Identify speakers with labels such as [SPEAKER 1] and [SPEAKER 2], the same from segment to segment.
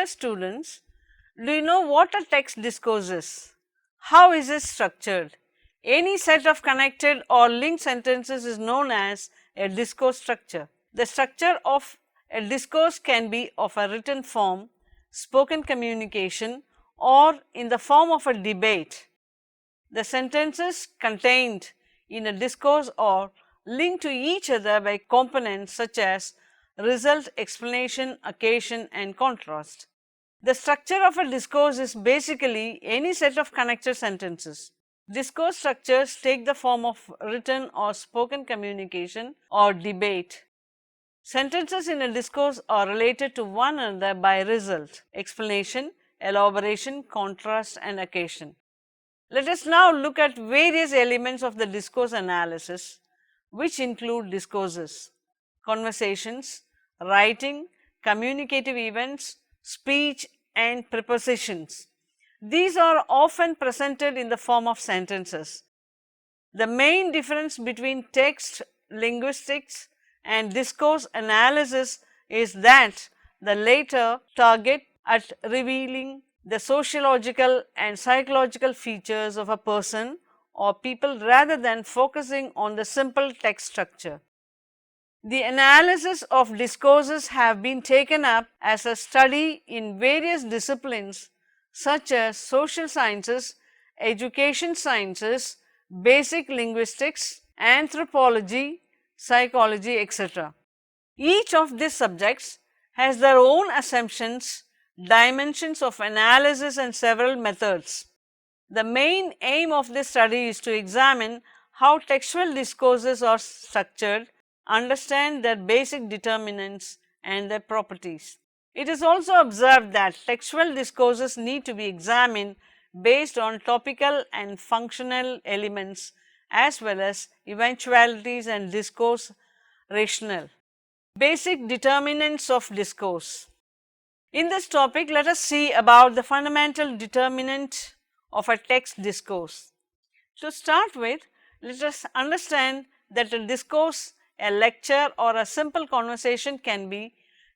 [SPEAKER 1] Dear students, do you know what a text discourse is? How is it structured? Any set of connected or linked sentences is known as a discourse structure. The structure of a discourse can be of a written form, spoken communication, or in the form of a debate. The sentences contained in a discourse are linked to each other by components such as result, explanation, occasion, and contrast. The structure of a discourse is basically any set of connected sentences. Discourse structures take the form of written or spoken communication or debate. Sentences in a discourse are related to one another by result, explanation, elaboration, contrast, and occasion. Let us now look at various elements of the discourse analysis, which include discourses, conversations, writing, communicative events, speech, and prepositions. These are often presented in the form of sentences. The main difference between text linguistics and discourse analysis is that the latter target at revealing the sociological and psychological features of a person or people rather than focusing on the simple text structure. The analysis of discourses have been taken up as a study in various disciplines such as social sciences, education sciences, basic linguistics, anthropology, psychology, etc. Each of these subjects has their own assumptions, dimensions of analysis and several methods. The main aim of this study is to examine how textual discourses are structured, understand their basic determinants and their properties. It is also observed that textual discourses need to be examined based on topical and functional elements as well as eventualities and discourse rationale. Basic determinants of discourse. In this topic, let us see about the fundamental determinant of a text discourse. To start with, let us understand that a discourse, a lecture or a simple conversation can be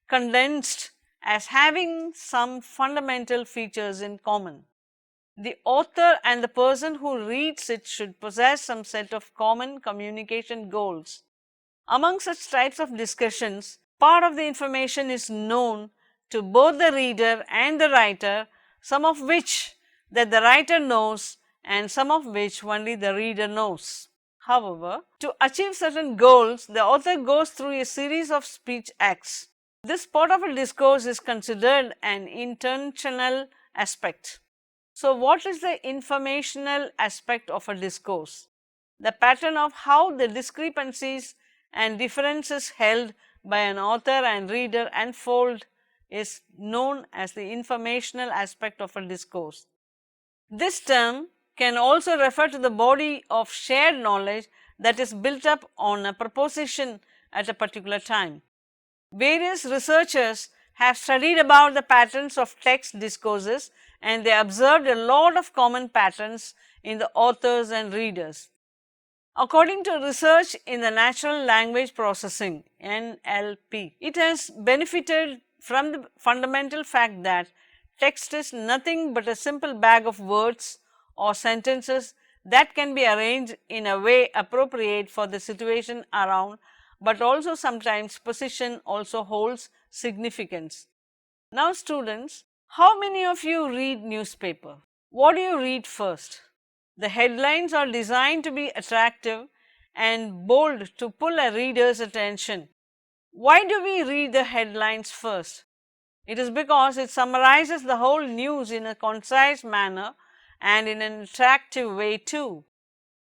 [SPEAKER 1] condensed as having some fundamental features in common. The author and the person who reads it should possess some set of common communication goals. Among such types of discussions, part of the information is known to both the reader and the writer, some of which that the writer knows and some of which only the reader knows. However, to achieve certain goals, the author goes through a series of speech acts. This part of a discourse is considered an intentional aspect. So, what is the informational aspect of a discourse? The pattern of how the discrepancies and differences held by an author and reader unfold is known as the informational aspect of a discourse. This term can also refer to the body of shared knowledge that is built up on a proposition at a particular time. Various researchers have studied about the patterns of text discourses and they observed a lot of common patterns in the authors and readers. According to research in the natural language processing (NLP), it has benefited from the fundamental fact that text is nothing but a simple bag of words or sentences that can be arranged in a way appropriate for the situation around, but also sometimes position also holds significance. Now students, how many of you read newspaper? What do you read first? The headlines are designed to be attractive and bold to pull a reader's attention. Why do we read the headlines first? It is because it summarizes the whole news in a concise manner and in an attractive way too.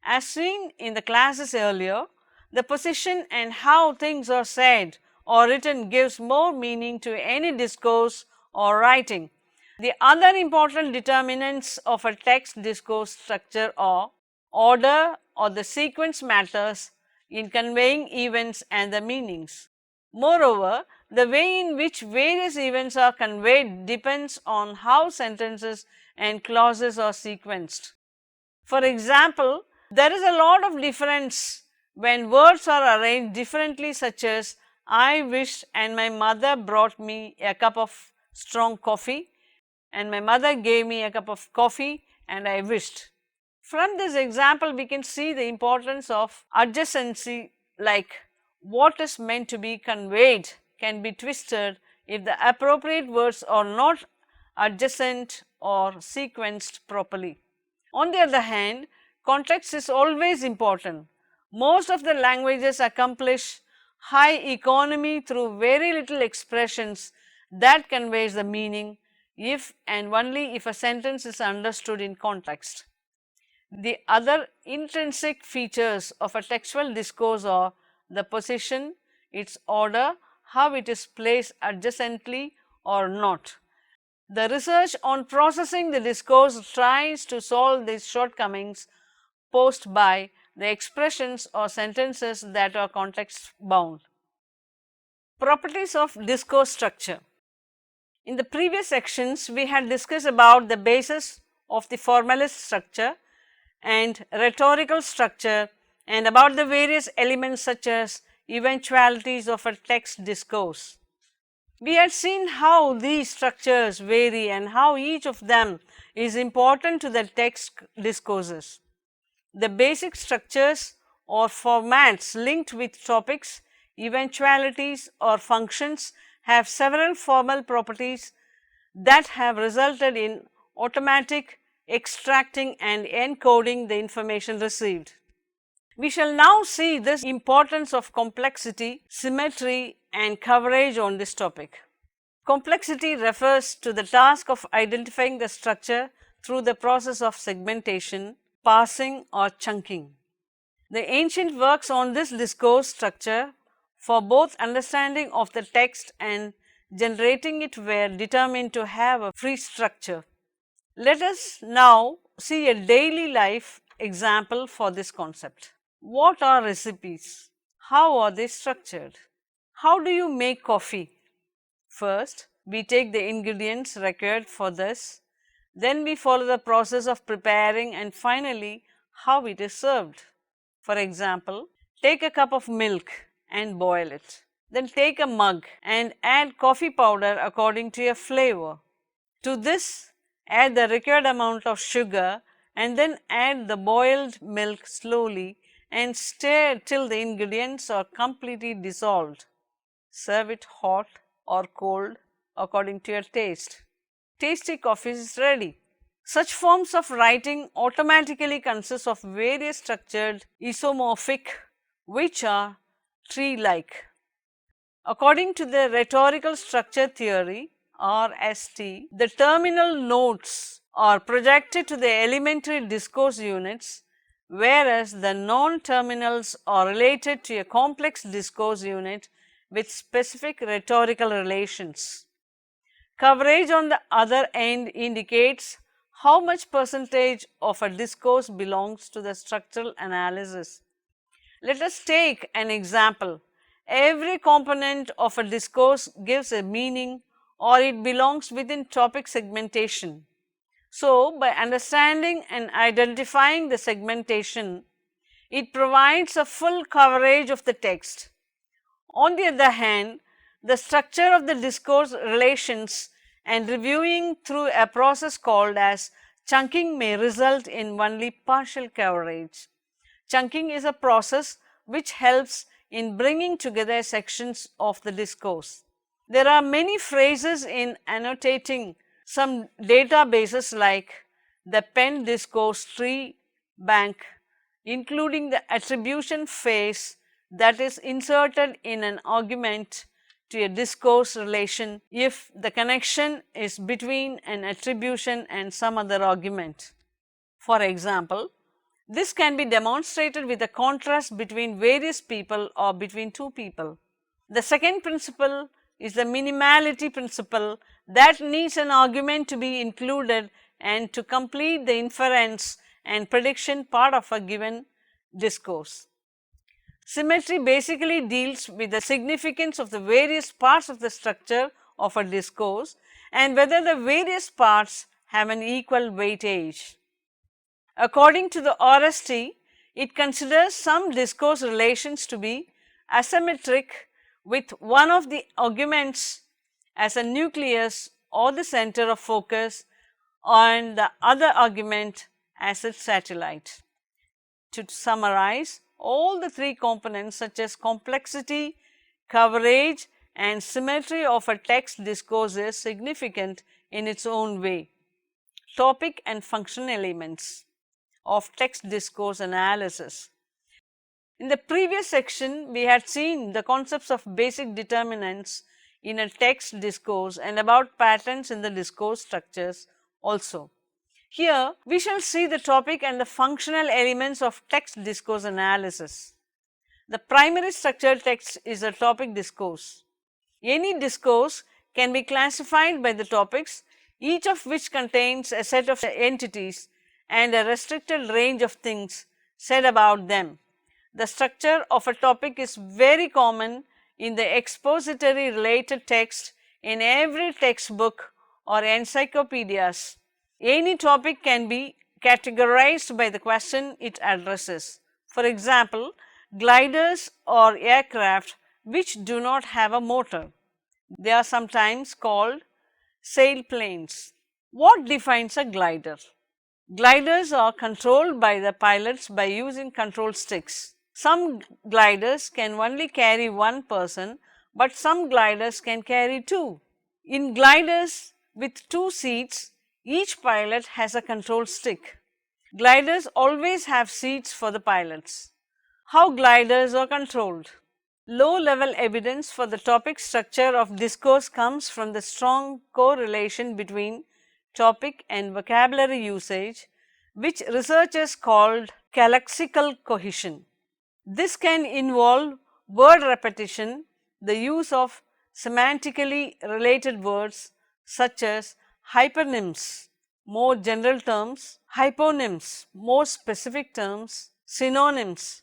[SPEAKER 1] As seen in the classes earlier, the position and how things are said or written gives more meaning to any discourse or writing. The other important determinants of a text discourse structure are order or the sequence matters in conveying events and the meanings. Moreover, the way in which various events are conveyed depends on how sentences and clauses are sequenced. For example, there is a lot of difference when words are arranged differently, such as I wished and my mother brought me a cup of strong coffee, and my mother gave me a cup of coffee and I wished. From this example, we can see the importance of adjacency, like what is meant to be conveyed can be twisted if the appropriate words are not adjacent or sequenced properly. On the other hand, context is always important. Most of the languages accomplish high economy through very little expressions that conveys the meaning if and only if a sentence is understood in context. The other intrinsic features of a textual discourse are the position, its order, how it is placed adjacently or not. The research on processing the discourse tries to solve these shortcomings posed by the expressions or sentences that are context bound. Properties of discourse structure. In the previous sections, we had discussed about the basis of the formalist structure and rhetorical structure and about the various elements such as eventualities of a text discourse. We had seen how these structures vary and how each of them is important to the text discourses. The basic structures or formats linked with topics, eventualities or functions have several formal properties that have resulted in automatic extracting and encoding the information received. We shall now see the importance of complexity, symmetry and coverage on this topic. Complexity refers to the task of identifying the structure through the process of segmentation, parsing or chunking. The ancient works on this discourse structure for both understanding of the text and generating it were determined to have a free structure. Let us now see a daily life example for this concept. What are recipes? How are they structured? How do you make coffee? First, we take the ingredients required for this, then we follow the process of preparing and finally how it is served. For example, take a cup of milk and boil it. Then take a mug and add coffee powder according to your flavor. To this, add the required amount of sugar and then add the boiled milk slowly and stir till the ingredients are completely dissolved. Serve it hot or cold according to your taste. Tasty coffee is ready. Such forms of writing automatically consist of various structured isomorphic, which are tree-like. According to the rhetorical structure theory (RST), the terminal nodes are projected to the elementary discourse units, whereas the non-terminals are related to a complex discourse unit with specific rhetorical relations. Coverage on the other end indicates how much percentage of a discourse belongs to the structural analysis. Let us take an example. Every component of a discourse gives a meaning or it belongs within topic segmentation. So, by understanding and identifying the segmentation, it provides a full coverage of the text. On the other hand, the structure of the discourse relations and reviewing through a process called as chunking may result in only partial coverage. Chunking is a process which helps in bringing together sections of the discourse. There are many phrases in annotating some databases like the Penn discourse tree bank, including the attribution phase that is inserted in an argument to a discourse relation if the connection is between an attribution and some other argument. For example, this can be demonstrated with a contrast between various people or between two people. The second principle is the minimality principle that needs an argument to be included and to complete the inference and prediction part of a given discourse. Symmetry basically deals with the significance of the various parts of the structure of a discourse and whether the various parts have an equal weightage. According to the RST, it considers some discourse relations to be asymmetric with one of the arguments as a nucleus or the center of focus, and the other argument as its satellite. To summarize, all the three components such as complexity, coverage and symmetry of a text discourse is significant in its own way. Topic and function elements of text discourse analysis. In the previous section, we had seen the concepts of basic determinants in a text discourse and about patterns in the discourse structures also. Here, we shall see the topic and the functional elements of text discourse analysis. The primary structured text is a topic discourse. Any discourse can be classified by the topics, each of which contains a set of entities and a restricted range of things said about them. The structure of a topic is very common in the expository related text in every textbook or encyclopedias. Any topic can be categorized by the question it addresses. For example, gliders or aircraft which do not have a motor. They are sometimes called sailplanes. What defines a glider? Gliders are controlled by the pilots by using control sticks. Some gliders can only carry one person, but some gliders can carry two. In gliders with two seats, each pilot has a control stick. Gliders always have seats for the pilots. How gliders are controlled? Low-level evidence for the topic structure of discourse comes from the strong correlation between topic and vocabulary usage, which researchers called lexical cohesion. This can involve word repetition, the use of semantically related words such as hypernyms, more general terms, hyponyms, more specific terms, synonyms,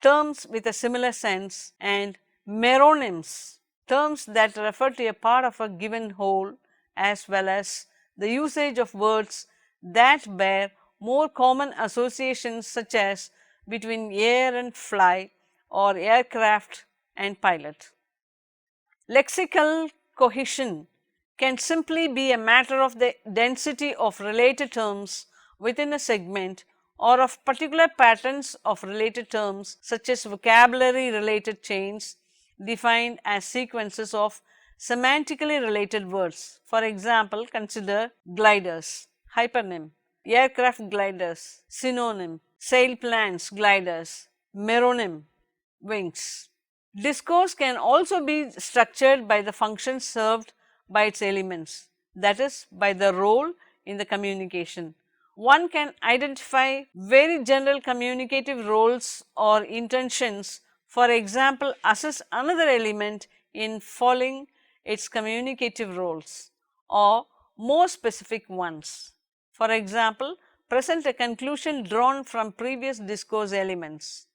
[SPEAKER 1] terms with a similar sense, and meronyms, terms that refer to a part of a given whole, as well as the usage of words that bear more common associations such as between air and fly or aircraft and pilot. Lexical cohesion can simply be a matter of the density of related terms within a segment or of particular patterns of related terms such as vocabulary related chains defined as sequences of semantically related words. For example, consider gliders, hypernym, aircraft gliders, synonym, sailplanes, gliders, meronym, wings. Discourse can also be structured by the function served by its elements, that is, by the role in the communication. One can identify very general communicative roles or intentions, for example, assess another element in following its communicative roles, or more specific ones. For example, present a conclusion drawn from previous discourse elements.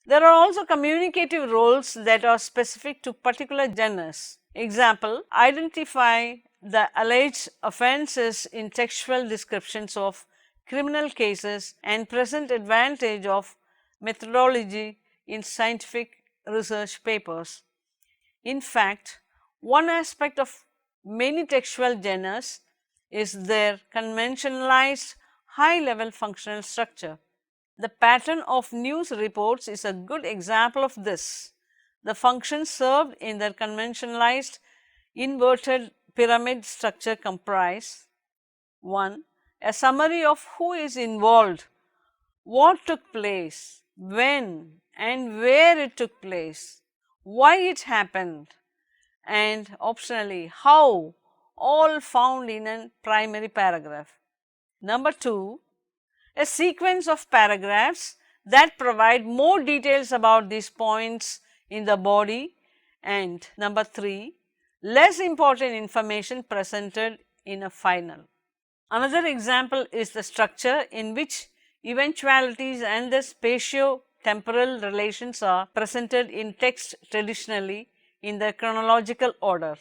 [SPEAKER 1] There are also communicative roles that are specific to particular genres. Example, identify the alleged offences in textual descriptions of criminal cases and present advantage of methodology in scientific research papers. In fact, one aspect of many textual genres is their conventionalized high-level functional structure. The pattern of news reports is a good example of this. The functions served in their conventionalized inverted pyramid structure comprise 1. A summary of who is involved, what took place, when and where it took place, why it happened, and optionally how, all found in a primary paragraph. Number 2, a sequence of paragraphs that provide more details about these points in the body, and number 3, less important information presented in a final. Another example is the structure in which eventualities and the spatio-temporal relations are presented in text traditionally in the chronological order.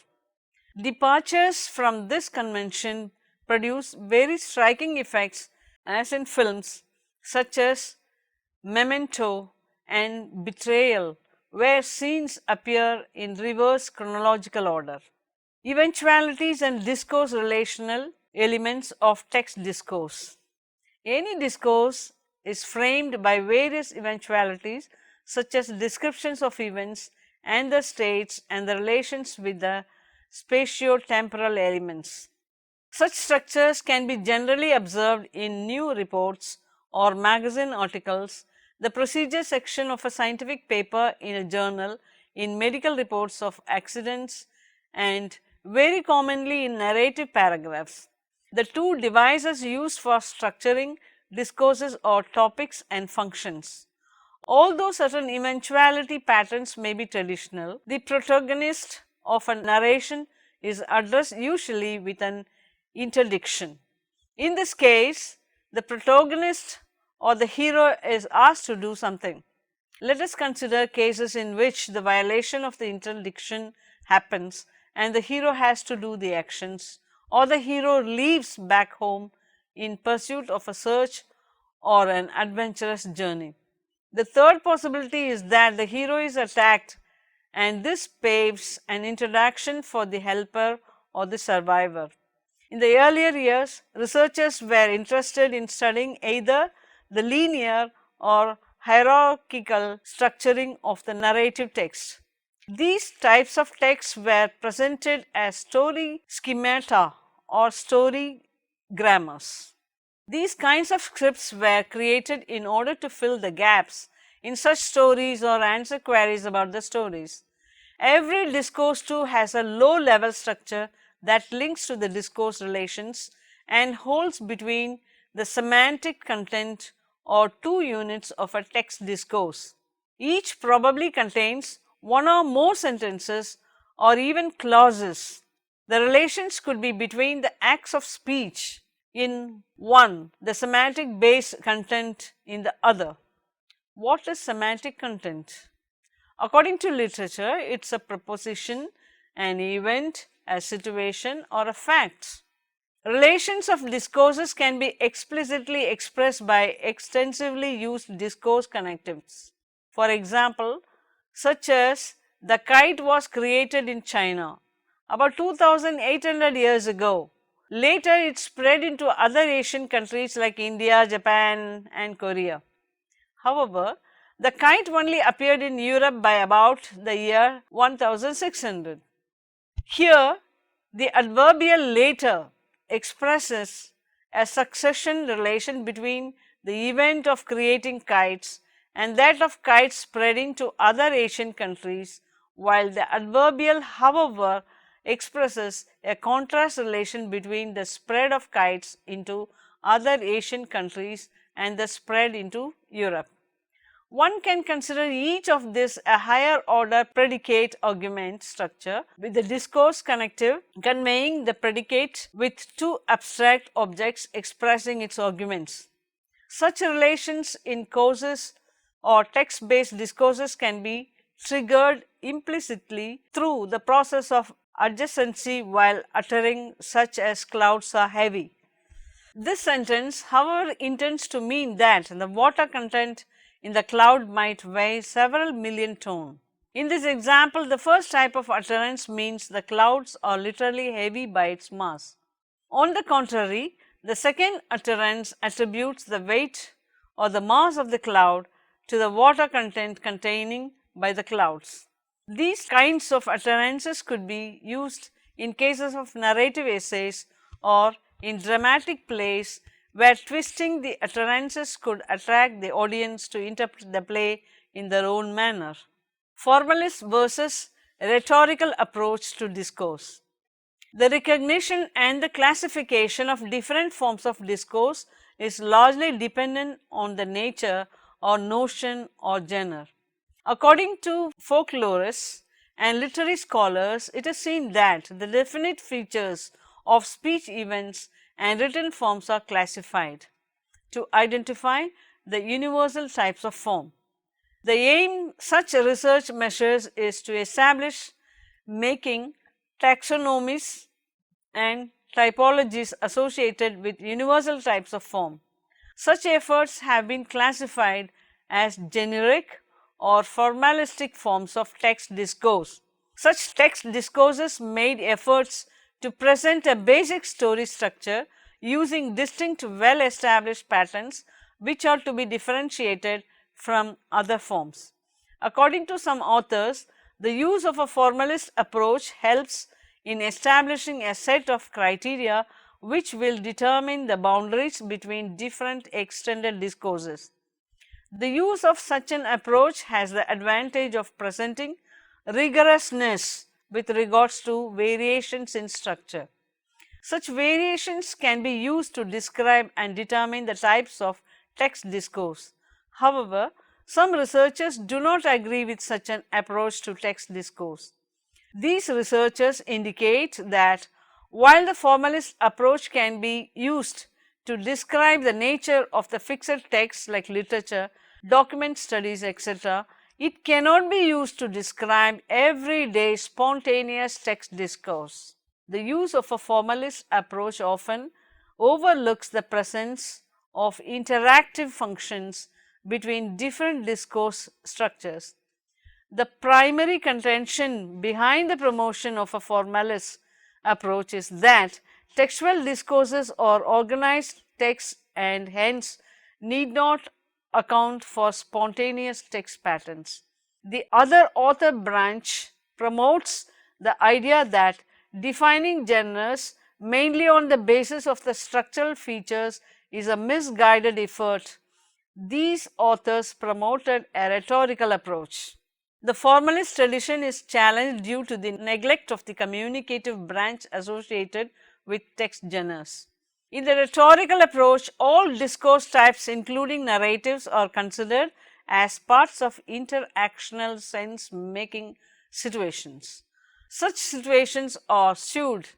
[SPEAKER 1] Departures from this convention produce very striking effects as in films such as Memento and Betrayal, where scenes appear in reverse chronological order. Eventualities and discourse relational elements of text discourse. Any discourse is framed by various eventualities such as descriptions of events and the states and the relations with the spatio-temporal elements. Such structures can be generally observed in new reports or magazine articles, the procedure section of a scientific paper in a journal, in medical reports of accidents, and very commonly in narrative paragraphs. The two devices used for structuring discourses are topics and functions. Although certain eventuality patterns may be traditional, the protagonist of a narration is addressed usually with an interdiction. In this case, the protagonist or the hero is asked to do something. Let us consider cases in which the violation of the interdiction happens and the hero has to do the actions, or the hero leaves back home in pursuit of a search or an adventurous journey. The third possibility is that the hero is attacked and this paves an introduction for the helper or the survivor. In the earlier years, researchers were interested in studying either the linear or hierarchical structuring of the narrative text. These types of texts were presented as story schemata or story grammars. These kinds of scripts were created in order to fill the gaps in such stories or answer queries about the stories. Every discourse too has a low level structure that links to the discourse relations and holds between the semantic content or two units of a text discourse. Each probably contains one or more sentences or even clauses. The relations could be between the acts of speech in one, the semantic base content in the other. What is semantic content? According to literature, it is a proposition, an event, a situation or a fact. Relations of discourses can be explicitly expressed by extensively used discourse connectives. For example, such as the kite was created in China about 2800 years ago. Later it spread into other Asian countries like India, Japan and Korea. However, the kite only appeared in Europe by about the year 1600. Here, the adverbial later expresses a succession relation between the event of creating kites and that of kites spreading to other Asian countries, while the adverbial however expresses a contrast relation between the spread of kites into other Asian countries and the spread into Europe. One can consider each of this a higher order predicate argument structure with the discourse connective conveying the predicate with two abstract objects expressing its arguments. Such relations in causes or text based discourses can be triggered implicitly through the process of adjacency while uttering such as clouds are heavy. This sentence, however, intends to mean that the water content in the cloud might weigh several million tons. In this example, the first type of utterance means the clouds are literally heavy by its mass. On the contrary, the second utterance attributes the weight or the mass of the cloud to the water content containing by the clouds. These kinds of utterances could be used in cases of narrative essays or in dramatic plays where twisting the utterances could attract the audience to interpret the play in their own manner. Formalist versus rhetorical approach to discourse. The recognition and the classification of different forms of discourse is largely dependent on the nature or notion or genre. According to folklorists and literary scholars, it is seen that the definite features of speech events and written forms are classified to identify the universal types of form. The aim such research measures is to establish making taxonomies and typologies associated with universal types of form. Such efforts have been classified as generic or formalistic forms of text discourse. Such text discourses made efforts to present a basic story structure using distinct well-established patterns which are to be differentiated from other forms. According to some authors, the use of a formalist approach helps in establishing a set of criteria which will determine the boundaries between different extended discourses. The use of such an approach has the advantage of presenting rigorousness with regards to variations in structure. Such variations can be used to describe and determine the types of text discourse. However, some researchers do not agree with such an approach to text discourse. These researchers indicate that while the formalist approach can be used to describe the nature of the fixed text like literature, document studies, etc., it cannot be used to describe everyday spontaneous text discourse. The use of a formalist approach often overlooks the presence of interactive functions between different discourse structures. The primary contention behind the promotion of a formalist approach is that textual discourses are organized texts and hence need not account for spontaneous text patterns. The other author branch promotes the idea that defining genres mainly on the basis of the structural features is a misguided effort. These authors promoted a rhetorical approach. The formalist tradition is challenged due to the neglect of the communicative branch associated with text genres. In the rhetorical approach, all discourse types including narratives are considered as parts of interactional sense-making situations. Such situations are sued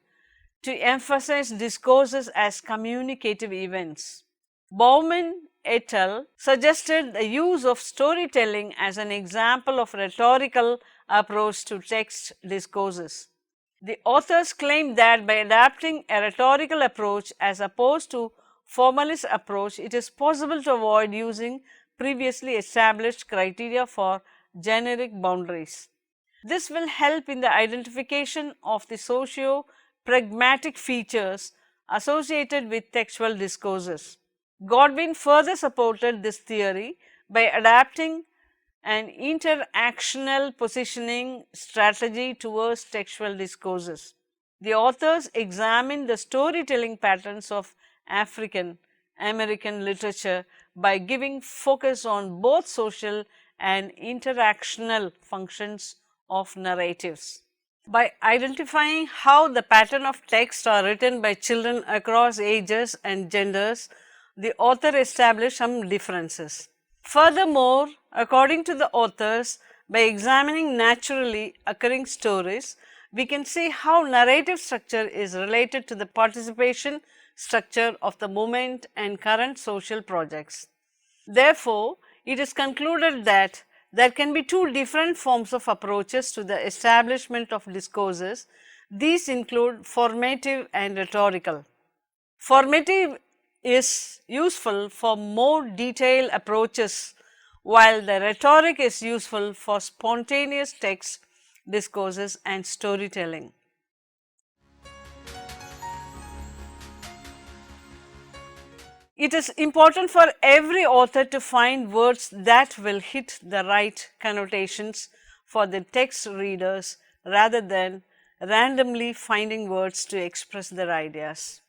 [SPEAKER 1] to emphasize discourses as communicative events. Bauman et al. Suggested the use of storytelling as an example of rhetorical approach to text discourses. The authors claim that by adapting a rhetorical approach as opposed to formalist approach, it is possible to avoid using previously established criteria for generic boundaries. This will help in the identification of the socio-pragmatic features associated with textual discourses. Godwin further supported this theory by adapting an interactional positioning strategy towards textual discourses. The authors examined the storytelling patterns of African American literature by giving focus on both social and interactional functions of narratives. By identifying how the pattern of text are written by children across ages and genders, the author established some differences. Furthermore, according to the authors, by examining naturally occurring stories, we can see how narrative structure is related to the participation structure of the movement and current social projects. Therefore, it is concluded that there can be two different forms of approaches to the establishment of discourses. These include formative and rhetorical. Formative is useful for more detailed approaches, while the rhetoric is useful for spontaneous text discourses and storytelling. It is important for every author to find words that will hit the right connotations for the text readers rather than randomly finding words to express their ideas.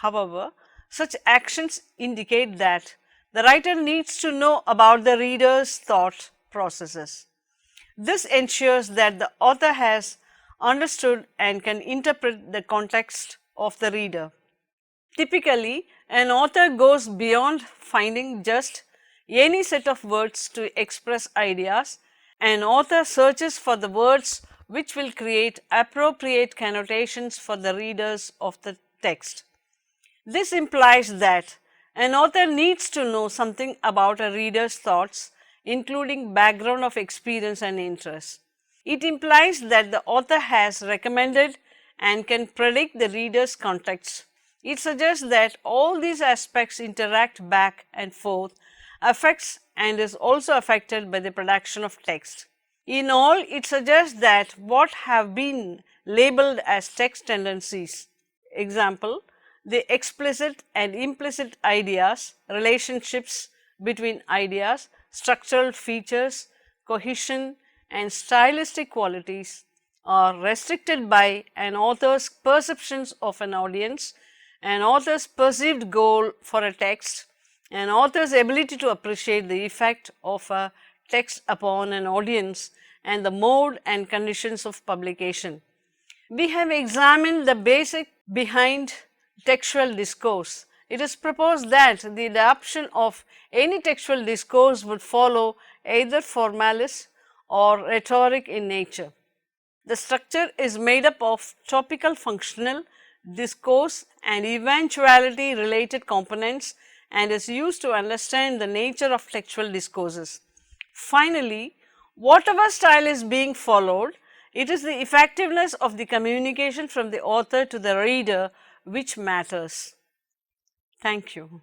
[SPEAKER 1] However, such actions indicate that the writer needs to know about the reader's thought processes. This ensures that the author has understood and can interpret the context of the reader. Typically, an author goes beyond finding just any set of words to express ideas. An author searches for the words which will create appropriate connotations for the readers of the text. This implies that an author needs to know something about a reader's thoughts, including background of experience and interest. It implies that the author has recommended and can predict the reader's context. It suggests that all these aspects interact back and forth, affects and is also affected by the production of text. In all, it suggests that what have been labeled as text tendencies, example, the explicit and implicit ideas, relationships between ideas, structural features, cohesion and stylistic qualities are restricted by an author's perceptions of an audience, an author's perceived goal for a text, an author's ability to appreciate the effect of a text upon an audience and the mode and conditions of publication. We have examined the basic behind textual discourse. It is proposed that the adoption of any textual discourse would follow either formalist or rhetoric in nature. The structure is made up of topical functional, discourse and eventuality related components and is used to understand the nature of textual discourses. Finally, whatever style is being followed, it is the effectiveness of the communication from the author to the reader which matters. Thank you.